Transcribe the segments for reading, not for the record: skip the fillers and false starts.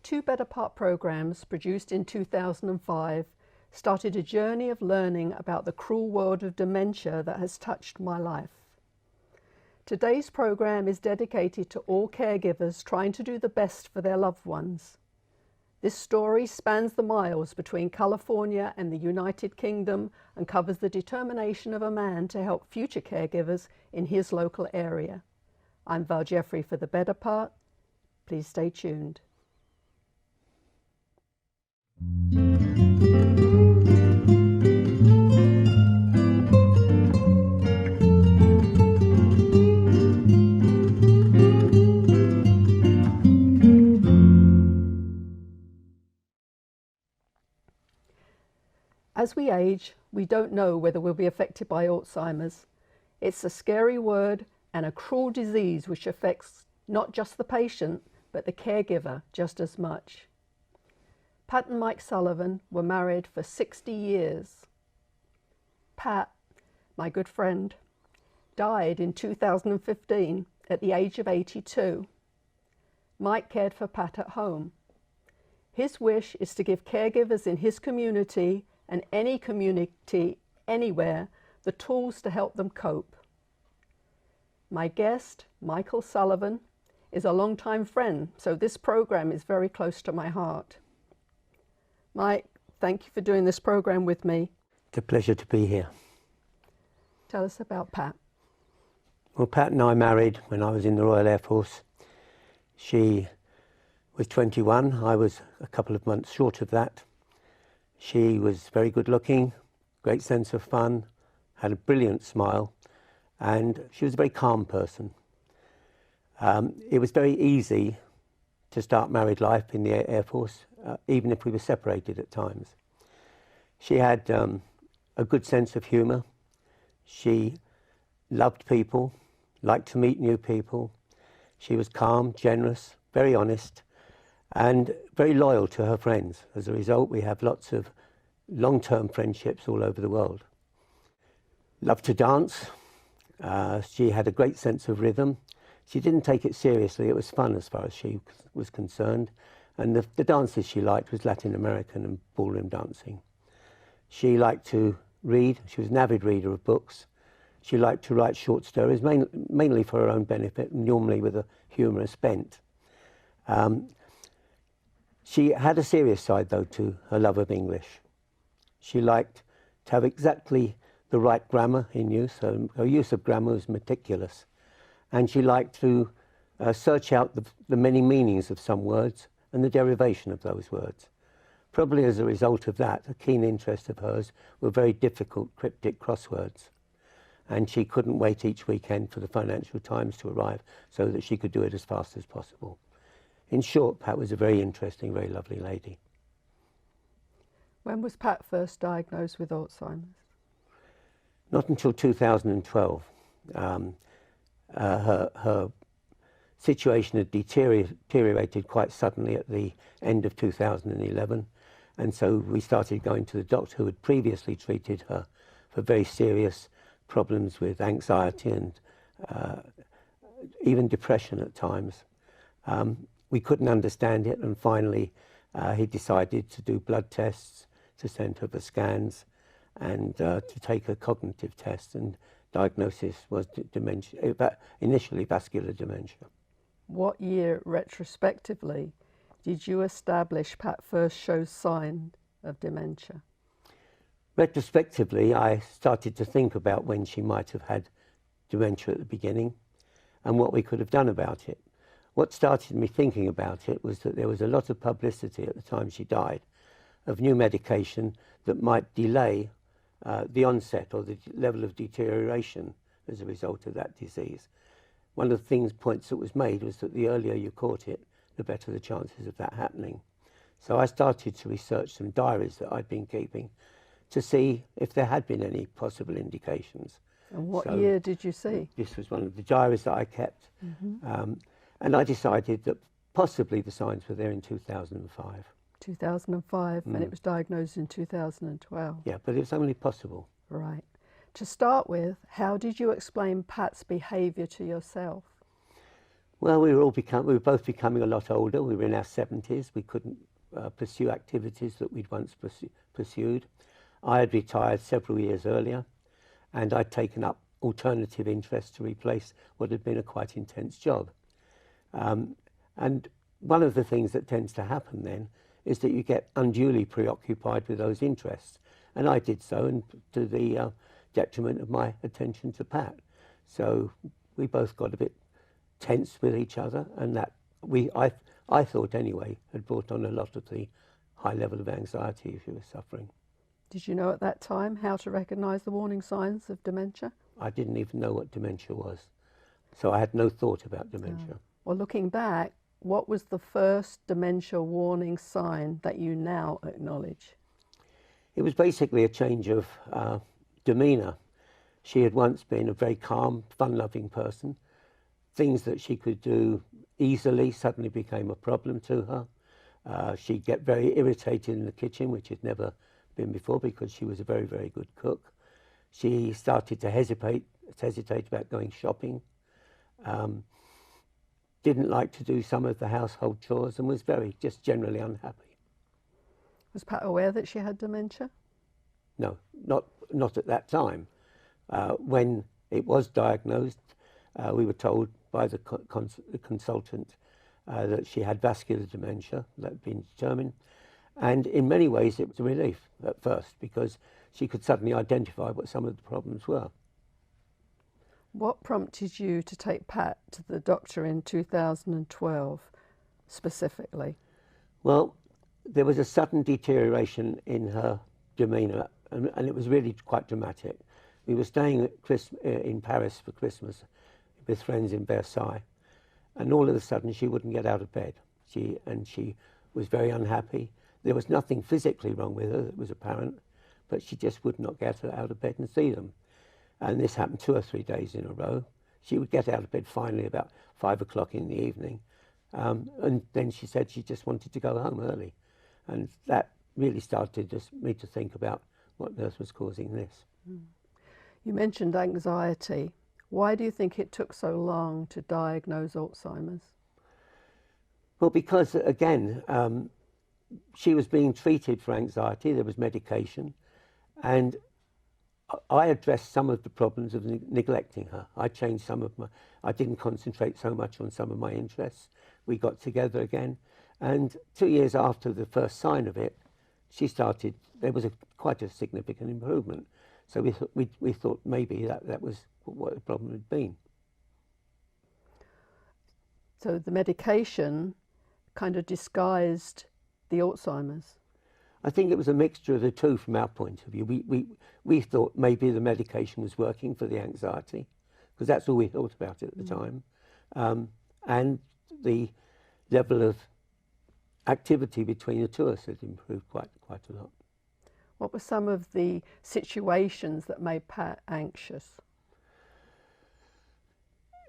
Two Better Part programs, produced in 2005, started a journey of learning about the cruel world of dementia that has touched my life. Today's program is dedicated to all caregivers trying to do the best for their loved ones. This story spans the miles between California and the United Kingdom and covers the determination of a man to help future caregivers in his local area. I'm Val Jeffrey for The Better Part. Please stay tuned. As we age, we don't know whether we'll be affected by Alzheimer's. It's a scary word and a cruel disease which affects not just the patient, but the caregiver just as much. Pat and Mike Sullivan were married for 60 years. Pat, my good friend, died in 2015 at the age of 82. Mike cared for Pat at home. His wish is to give caregivers in his community and any community anywhere the tools to help them cope. My guest, Michael Sullivan, is a longtime friend, so this program is very close to my heart. Mike, thank you for doing this program with me. It's a pleasure to be here. Tell us about Pat. Well, Pat and I married when I was in the Royal Air Force. She was 21, I was a couple of months short of that. She was very good looking, great sense of fun, had a brilliant smile, and she was a very calm person. It was very easy to start married life in the Air Force, even if we were separated at times. She had a good sense of humour. She loved people, liked to meet new people. She was calm, generous, very honest, and very loyal to her friends. As a result, we have lots of long-term friendships all over the world. Loved to dance. She had a great sense of rhythm. She didn't take it seriously. It was fun as far as she was concerned. And the dances she liked was Latin American and ballroom dancing. She liked to read. She was an avid reader of books. She liked to write short stories, mainly for her own benefit, normally with a humorous bent. She had a serious side, though, to her love of English. She liked to have exactly the right grammar in use. Her use of grammar was meticulous. And she liked to search out the many meanings of some words and the derivation of those words. Probably as a result of that, a keen interest of hers were very difficult cryptic crosswords. And she couldn't wait each weekend for the Financial Times to arrive so that she could do it as fast as possible. In short, Pat was a very interesting, very lovely lady. When was Pat first diagnosed with Alzheimer's? Not until 2012. Her situation had deteriorated quite suddenly at the end of 2011, and so we started going to the doctor who had previously treated her for very serious problems with anxiety and even depression at times. We couldn't understand it, and finally he decided to do blood tests, to send her for scans, and to take a cognitive test, and diagnosis was dementia, initially vascular dementia. What year, retrospectively, did you establish Pat first shows signs of dementia? Retrospectively, I started to think about when she might have had dementia at the beginning and what we could have done about it. What started me thinking about it was that there was a lot of publicity at the time she died of new medication that might delay the onset or the level of deterioration as a result of that disease. One of the points that was made was that the earlier you caught it, the better the chances of that happening. So I started to research some diaries that I'd been keeping to see if there had been any possible indications. And what year did you see? This was one of the diaries that I kept. Mm-hmm. And I decided that possibly the signs were there in 2005. 2005, and it was diagnosed in 2012. Yeah, but it was only possible. Right. To start with, how did you explain Pat's behaviour to yourself? Well, we were both becoming a lot older. We were in our 70s. We couldn't pursue activities that we'd once pursued. I had retired several years earlier, and I'd taken up alternative interests to replace what had been a quite intense job. And one of the things that tends to happen then is that you get unduly preoccupied with those interests. And I did so, and to the detriment of my attention to Pat. So we both got a bit tense with each other, and that I thought anyway, had brought on a lot of the high level of anxiety she was suffering. Did you know at that time how to recognise the warning signs of dementia? I didn't even know what dementia was, so I had no thought about dementia. Well, looking back, what was the first dementia warning sign that you now acknowledge? It was basically a change of demeanour. She had once been a very calm, fun-loving person. Things that she could do easily suddenly became a problem to her. She'd get very irritated in the kitchen, which had never been before, because she was a very, very good cook. She started to hesitate about going shopping, didn't like to do some of the household chores, and was very just generally unhappy. Was Pat aware that she had dementia? No, not at that time. When it was diagnosed, we were told by the consultant that she had vascular dementia that had been determined. And in many ways it was a relief at first, because she could suddenly identify what some of the problems were. What prompted you to take Pat to the doctor in 2012 specifically? Well, there was a sudden deterioration in her demeanour, and it was really quite dramatic. We were staying in Paris for Christmas with friends in Versailles, and all of a sudden she wouldn't get out of bed. She was very unhappy. There was nothing physically wrong with her that was apparent, but she just would not get out of bed and see them. And this happened 2 or 3 days in a row. She would get out of bed finally about 5 o'clock in the evening, and then she said she just wanted to go home early. And that really started me to think about what on earth was causing this. You mentioned anxiety. Why do you think it took so long to diagnose Alzheimer's? Well, because again, she was being treated for anxiety. There was medication, and I addressed some of the problems of neglecting her. I changed I didn't concentrate so much on some of my interests. We got together again, and 2 years after the first sign of it, there was quite a significant improvement. So we thought maybe that was what the problem had been. So the medication kind of disguised the Alzheimer's? I think it was a mixture of the two from our point of view. We thought maybe the medication was working for the anxiety, because that's all we thought about it at the time. And the level of activity between the two of us had improved quite a lot. What were some of the situations that made Pat anxious?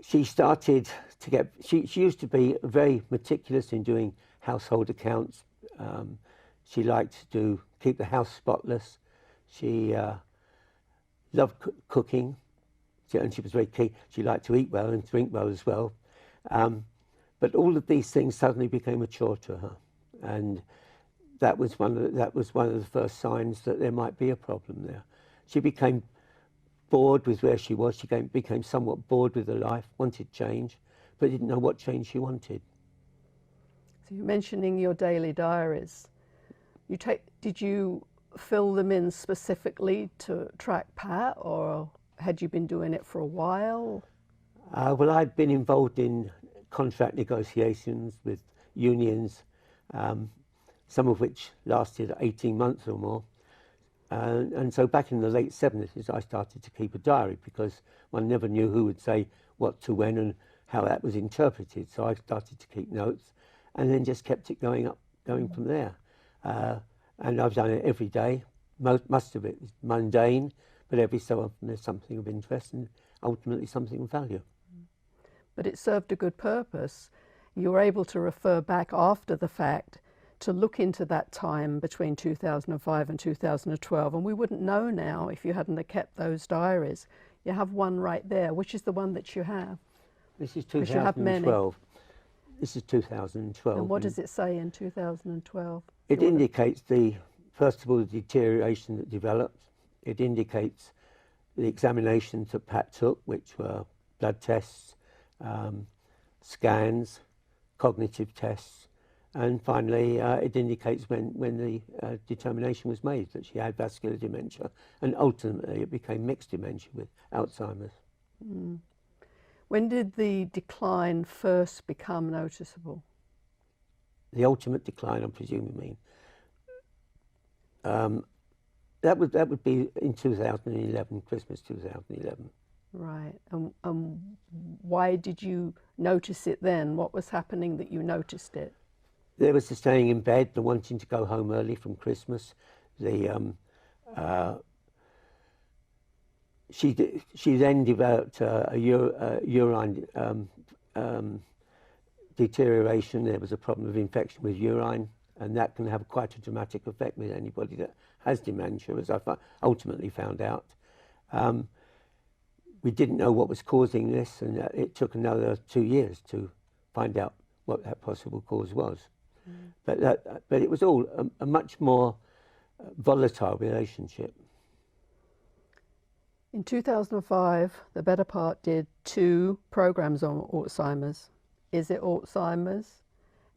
She started to get, she used to be very meticulous in doing household accounts. She liked to keep the house spotless. She loved cooking, and she was very keen. She liked to eat well and drink well as well. But all of these things suddenly became a chore to her, and that was one of the first signs that there might be a problem there. She became bored with where she was. She became somewhat bored with her life, wanted change, but didn't know what change she wanted. So you're mentioning your daily diaries. Did you fill them in specifically to track Pat, or had you been doing it for a while? Well, I'd been involved in contract negotiations with unions, some of which lasted 18 months or more. And so back in the late 70s, I started to keep a diary, because one never knew who would say what to when and how that was interpreted. So I started to keep notes, and then just kept it going from there. And I've done it every day. Most of it is mundane, but every so often there's something of interest and ultimately something of value. But it served a good purpose. You were able to refer back after the fact to look into that time between 2005 and 2012, and we wouldn't know now if you hadn't kept those diaries. You have one right there. Which is the one that you have? This is Because you have many. 2012. This is 2012. And what does it say in 2012? It indicates first of all, the deterioration that developed. It indicates the examinations that Pat took, which were blood tests, scans, cognitive tests, and finally it indicates when the determination was made that she had vascular dementia, and ultimately it became mixed dementia with Alzheimer's. Mm. When did the decline first become noticeable? The ultimate decline, I presume you mean. That would be in 2011, Christmas 2011. Right. And why did you notice it then? What was happening that you noticed it? There was the staying in bed, the wanting to go home early from Christmas. She then developed a urine deterioration. There was a problem of infection with urine, and that can have quite a dramatic effect with anybody that has dementia, as I ultimately found out. We didn't know what was causing this, and it took another 2 years to find out what that possible cause was. Mm. But it was all a much more volatile relationship. In 2005, the Better Part did 2 programs on Alzheimer's. Is it Alzheimer's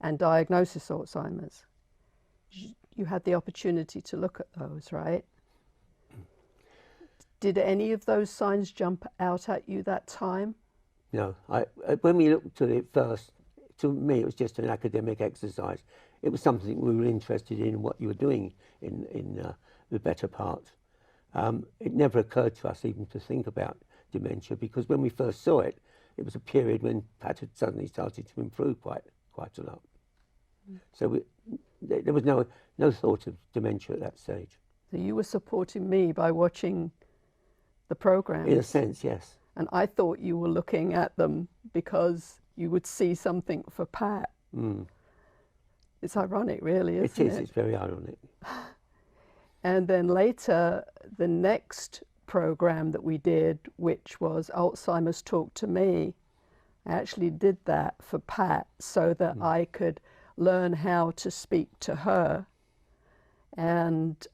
and Diagnosis Alzheimer's? You had the opportunity to look at those, right? Did any of those signs jump out at you that time? No. When we looked at it first, to me it was just an academic exercise. It was something we were interested in, what you were doing in the Better Part. It never occurred to us even to think about dementia, because when we first saw it, it was a period when Pat had suddenly started to improve quite a lot. Mm. So there was no thought of dementia at that stage. So you were supporting me by watching the programs? In a sense, yes. And I thought you were looking at them because you would see something for Pat. Mm. It's ironic, really, isn't it? It is, it's very ironic. And then later, the next program that we did, which was Alzheimer's Talk to Me, I actually did that for Pat so that I could learn how to speak to her. And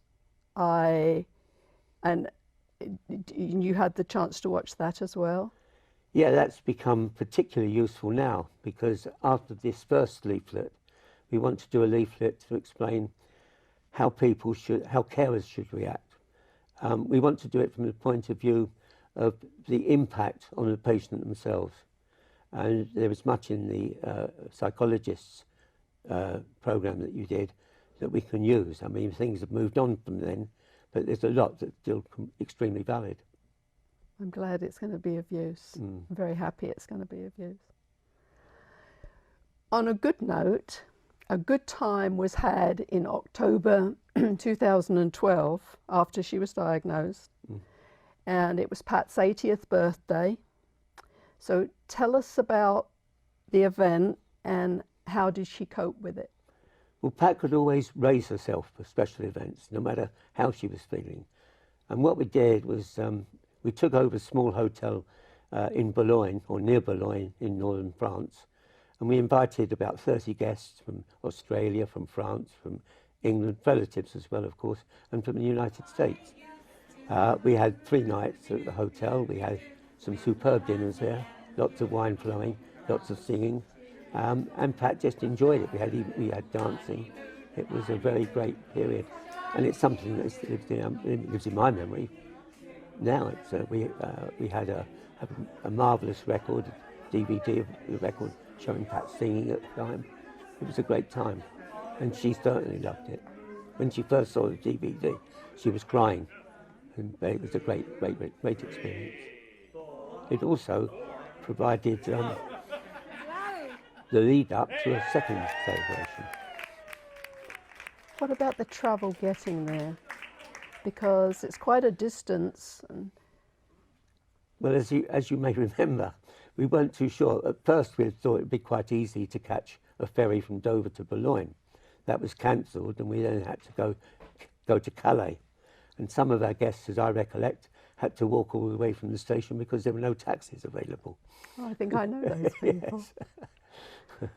you had the chance to watch that as well? Yeah, that's become particularly useful now, because after this first leaflet, we want to do a leaflet to explain how carers should react. We want to do it from the point of view of the impact on the patient themselves. And there is much in the psychologist's program that you did that we can use. I mean, things have moved on from then, but there's a lot that's still extremely valid. I'm glad it's going to be of use. I'm very happy it's going to be of use. On a good note, a good time was had in October 2012 after she was diagnosed, and it was Pat's 80th birthday. So tell us about the event and how did she cope with it? Well, Pat could always raise herself for special events, no matter how she was feeling. And what we did was we took over a small hotel in Boulogne, or near Boulogne in northern France, and we invited about 30 guests from Australia, from France, from England, relatives as well, of course, and from the United States. We had 3 nights at the hotel. We had some superb dinners there, lots of wine flowing, lots of singing, and Pat just enjoyed it. We had dancing. It was a very great period, and it's something that lives in my memory. Now we had a marvellous record, DVD of the record showing Pat singing at the time. It was a great time, and she certainly loved it. When she first saw the DVD, she was crying, and it was a great experience. It also provided the lead up to a second celebration. What about the travel getting there? Because it's quite a distance. Well, as you may remember, we weren't too sure. At first we thought it would be quite easy to catch a ferry from Dover to Boulogne. That was cancelled, and we then had to go to Calais. And some of our guests, as I recollect, had to walk all the way from the station because there were no taxis available. Oh, I think I know those people. Yes.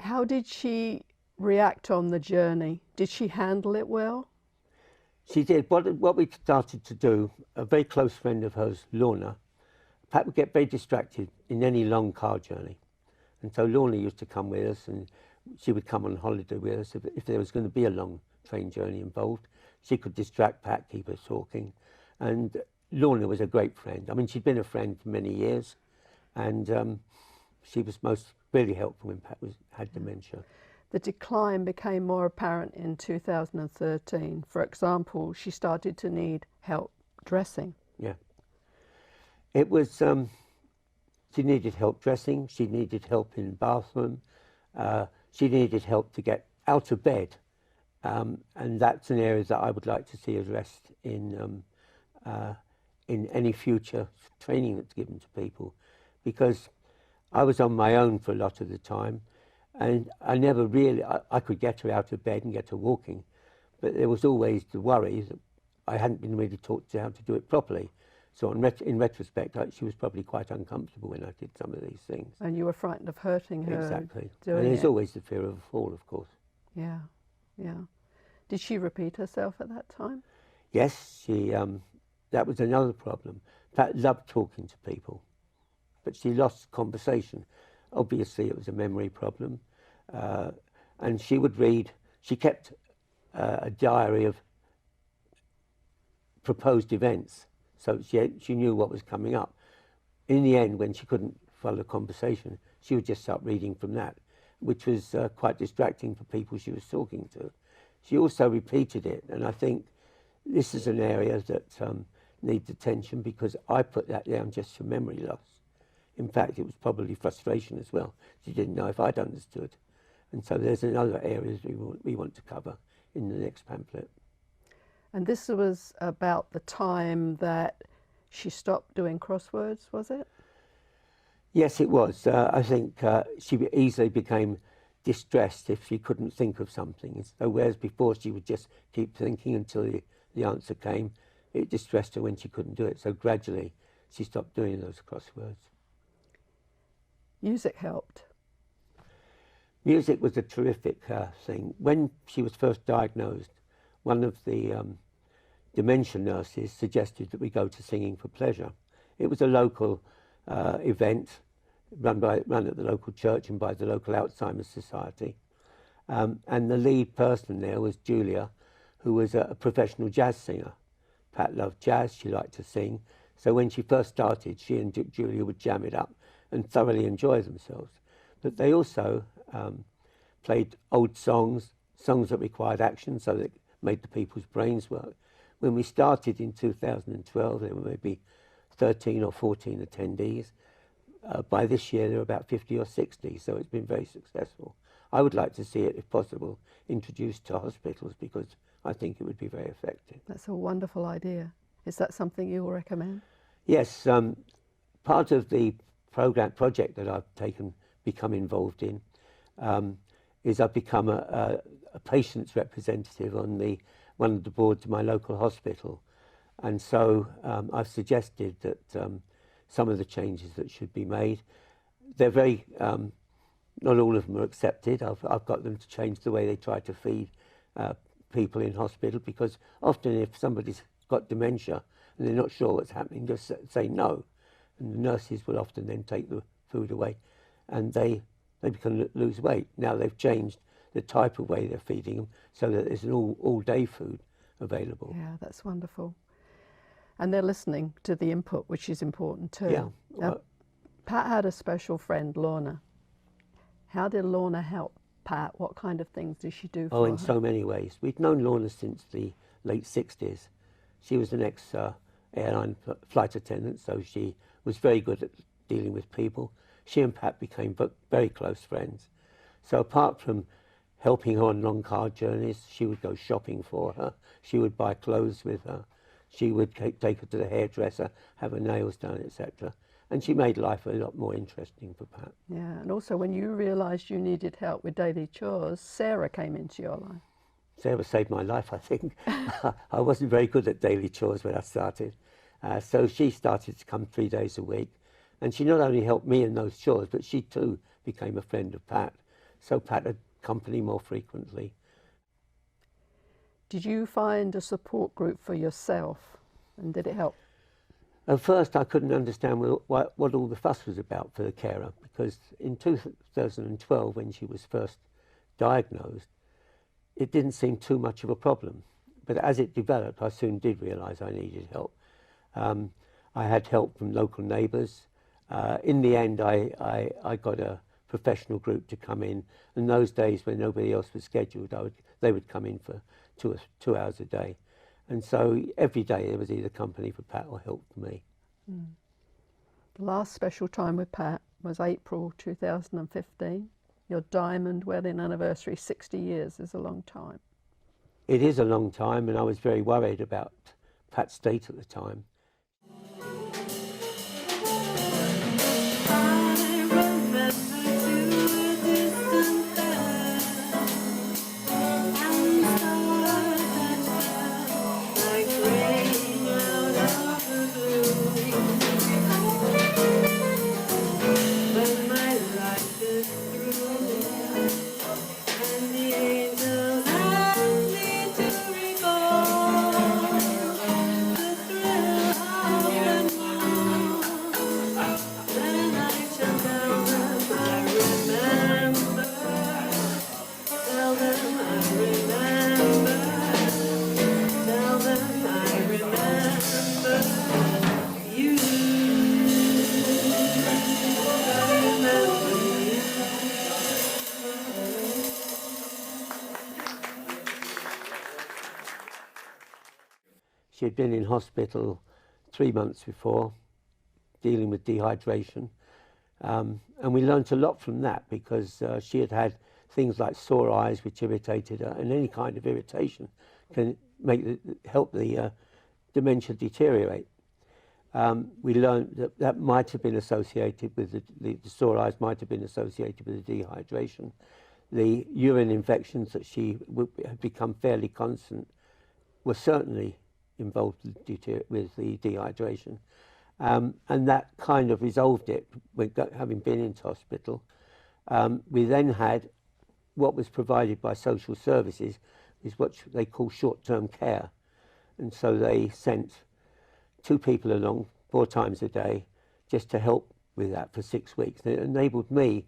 How did she react on the journey? Did she handle it well? She did. What we started to do, a very close friend of hers, Lorna, Pat would get very distracted in any long car journey. And so Lorna used to come with us, and she would come on holiday with us if there was going to be a long train journey involved. She could distract Pat, keep us talking. And Lorna was a great friend. I mean, she'd been a friend for many years, and she was most really helpful when Pat had dementia. The decline became more apparent in 2013. For example, she started to need help dressing. Yeah. It was, she needed help dressing, she needed help in the bathroom, she needed help to get out of bed. And that's an area that I would like to see addressed in any future training that's given to people. Because I was on my own for a lot of the time, and I never really, I could get her out of bed and get her walking, but there was always the worry that I hadn't been really taught how to do it properly. So in retrospect, she was probably quite uncomfortable when I did some of these things. And you were frightened of hurting her. Exactly. Doing And there's it. always the fear of a fall, of course. Yeah, yeah. Did she repeat herself at that time? Yes, that was another problem. Pat loved talking to people, but she lost conversation. Obviously, it was a memory problem. And she would read, she kept a diary of proposed events, so she knew what was coming up. In the end, when she couldn't follow the conversation, she would just start reading from that, which was quite distracting for people she was talking to. She also repeated it, and I think this is an area that needs attention, because I put that down just for memory loss. In fact, it was probably frustration as well. She didn't know if I'd understood. And so there's another areas we want to cover in the next pamphlet. And this was about the time that she stopped doing crosswords, was it? Yes, it was. I think she easily became distressed if she couldn't think of something. So whereas before she would just keep thinking until the answer came, it distressed her when she couldn't do it. So gradually she stopped doing those crosswords. Music helped. Music was a terrific thing. When she was first diagnosed, one of the dementia nurses suggested that we go to Singing for Pleasure. It was a local event run at the local church and by the local Alzheimer's Society. And the lead person there was Julia, who was a professional jazz singer. Pat loved jazz, she liked to sing. So when she first started, she and Julia would jam it up and thoroughly enjoy themselves. But they also played old songs that required action, so that it made the people's brains work. When we started in 2012, there were maybe 13 or 14 attendees. By this year, there were about 50 or 60, so it's been very successful. I would like to see it, if possible, introduced to hospitals, because I think it would be very effective. That's a wonderful idea. Is that something you will recommend? Yes, part of the project that I've become involved in is I've become a patient's representative on one of the boards of my local hospital. And so I've suggested that some of the changes that should be made, they're very, not all of them are accepted. I've got them to change the way they try to feed people in hospital, because often if somebody's got dementia and they're not sure what's happening, just say no. And the nurses will often then take the food away, and they can lose weight. Now they've changed the type of way they're feeding them so that there's an all-day food available. Yeah, that's wonderful. And they're listening to the input, which is important too. Yeah. Well, Pat had a special friend, Lorna. How did Lorna help Pat? What kind of things did she do for her? Oh, in so many ways. We've known Lorna since the late 60s. She was an ex-airline flight attendant, so she was very good at dealing with people. She and Pat became very close friends. So apart from helping her on long car journeys, she would go shopping for her. She would buy clothes with her. She would take her to the hairdresser, have her nails done, etc. And she made life a lot more interesting for Pat. Yeah, and also when you realised you needed help with daily chores, Sarah came into your life. Sarah saved my life, I think. I wasn't very good at daily chores when I started. So she started to come 3 days a week. And she not only helped me in those chores, but she too became a friend of Pat. So Pat had company more frequently. Did you find a support group for yourself, and did it help? At first I couldn't understand what all the fuss was about for the carer, because in 2012, when she was first diagnosed, it didn't seem too much of a problem. But as it developed, I soon did realise I needed help. I had help from local neighbours. In the end, I got a professional group to come in. In those days when nobody else was scheduled, they would come in for 2 hours a day. And so every day there was either company for Pat or help for me. The last special time with Pat was April 2015. Your diamond wedding anniversary, 60 years is a long time. It is a long time, and I was very worried about Pat's state at the time. She had been in hospital 3 months before, dealing with dehydration. And we learnt a lot from that, because she had had things like sore eyes, which irritated her, and any kind of irritation can help the dementia deteriorate. We learned that might have been associated with the sore eyes, might have been associated with the dehydration. The urine infections that she had become fairly constant were certainly involved with the dehydration. And that kind of resolved it, having been into hospital. We then had what was provided by social services, is what they call short-term care. And so they sent 2 people along 4 times a day just to help with that for 6 weeks. And it enabled me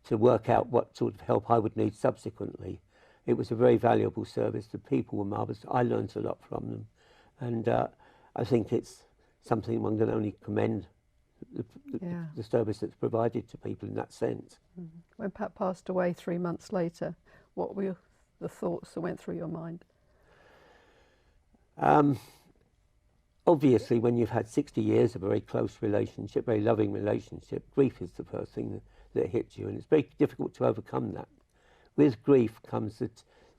to work out what sort of help I would need subsequently. It was a very valuable service. The people were marvellous. I learned a lot from them. And I think it's something one can only commend the service that's provided to people in that sense. When Pat passed away 3 months later, what were the thoughts that went through your mind? Obviously, when you've had 60 years of a very close relationship, very loving relationship, grief is the first thing that hits you, and it's very difficult to overcome that. With grief comes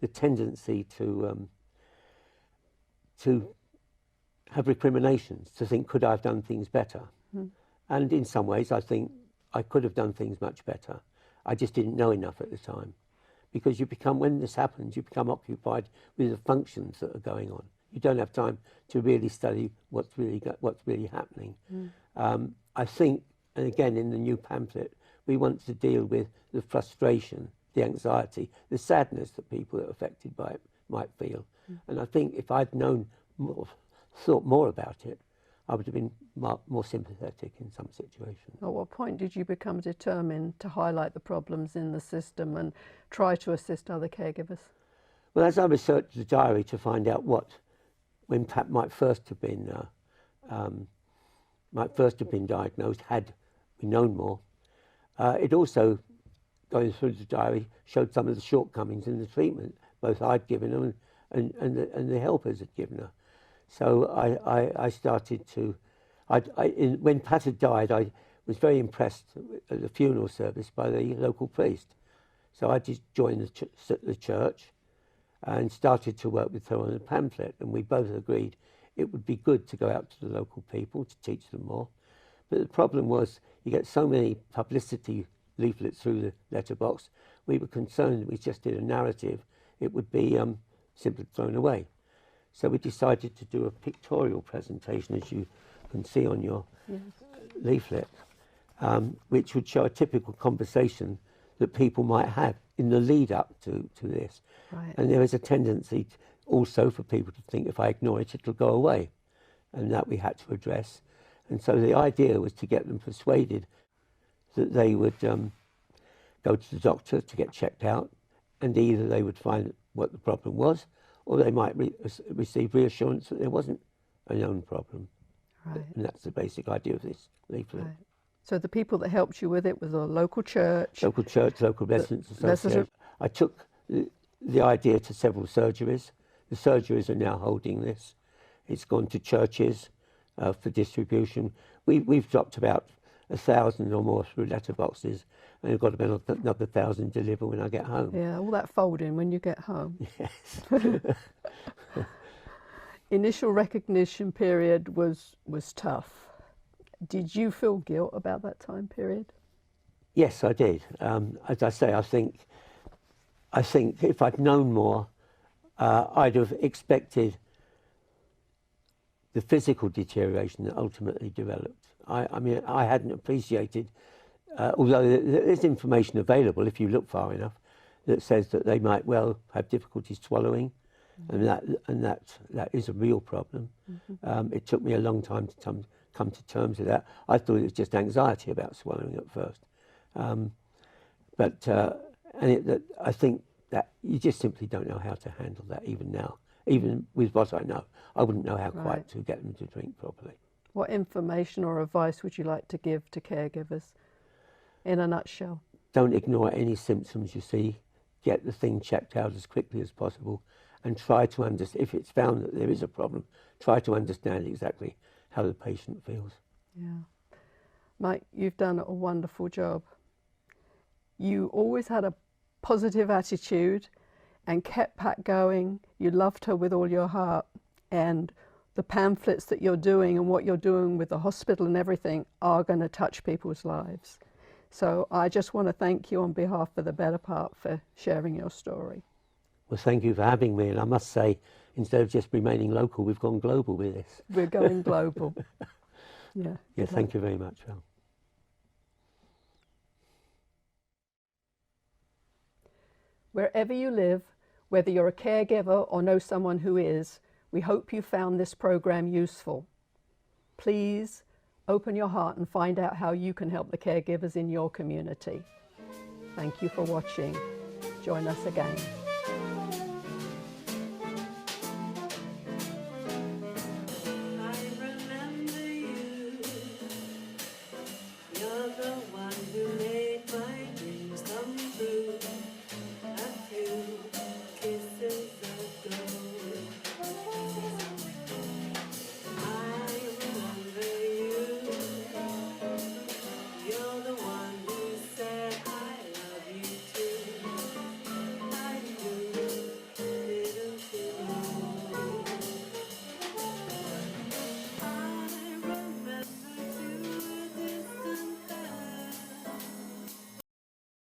the tendency to have recriminations, to think, could I have done things better? And in some ways, I think I could have done things much better. I just didn't know enough at the time. Because when this happens, you become occupied with the functions that are going on. You don't have time to really study what's really happening. I think, and again, in the new pamphlet, we want to deal with the frustration, the anxiety, the sadness that people that are affected by it might feel. And I think if I'd known more, thought more about it, I would have been more sympathetic in some situations. At what point did you become determined to highlight the problems in the system and try to assist other caregivers? Well, as I researched the diary to find out when Pat might first have been diagnosed, had we known more, it also, going through the diary, showed some of the shortcomings in the treatment both I'd given her and the helpers had given her. So I started to, when Pat had died, I was very impressed at the funeral service by the local priest. So I just joined the church and started to work with her on the pamphlet, and we both agreed it would be good to go out to the local people to teach them more. But the problem was you get so many publicity leaflets through the letterbox. We were concerned we just did a narrative. It would be simply thrown away. So we decided to do a pictorial presentation, as you can see on your leaflet, which would show a typical conversation that people might have in the lead up to this. Right. And there is a tendency also for people to think if I ignore it, it'll go away. And that we had to address. And so the idea was to get them persuaded that they would go to the doctor to get checked out, and either they would find what the problem was, or they might receive reassurance that there wasn't a known problem. Right. And that's the basic idea of this leaflet. Right. So the people that helped you with it was a local church? Local church, local residents association. I took the idea to several surgeries. The surgeries are now holding this. It's gone to churches for distribution. We've dropped about 1,000 or more through letterboxes, and I've got about another 1,000 deliver when I get home. Yeah, all that folding when you get home. Yes. Initial recognition period was tough. Did you feel guilt about that time period? Yes, I did. As I say, I think if I'd known more, I'd have expected the physical deterioration that ultimately developed. I mean, I hadn't appreciated, although there is information available if you look far enough, that says that they might well have difficulty swallowing, and that is a real problem. It took me a long time to come to terms with that. I thought it was just anxiety about swallowing at first, I think that you just simply don't know how to handle that even now. Even with what I know, I wouldn't know how quite to get them to drink properly. What information or advice would you like to give to caregivers in a nutshell? Don't ignore any symptoms you see. Get the thing checked out as quickly as possible, and try to understand, if it's found that there is a problem, try to understand exactly how the patient feels. Yeah. Mike, you've done a wonderful job. You always had a positive attitude and kept Pat going. You loved her with all your heart, and the pamphlets that you're doing and what you're doing with the hospital and everything are going to touch people's lives. So I just want to thank you on behalf of the Better Part for sharing your story. Well, thank you for having me, and I must say, instead of just remaining local, we've gone global with this. We're going global. Yeah. Yeah, thank you very much, Val. Wherever you live, whether you're a caregiver or know someone who is, we hope you found this program useful. Please open your heart and find out how you can help the caregivers in your community. Thank you for watching. Join us again.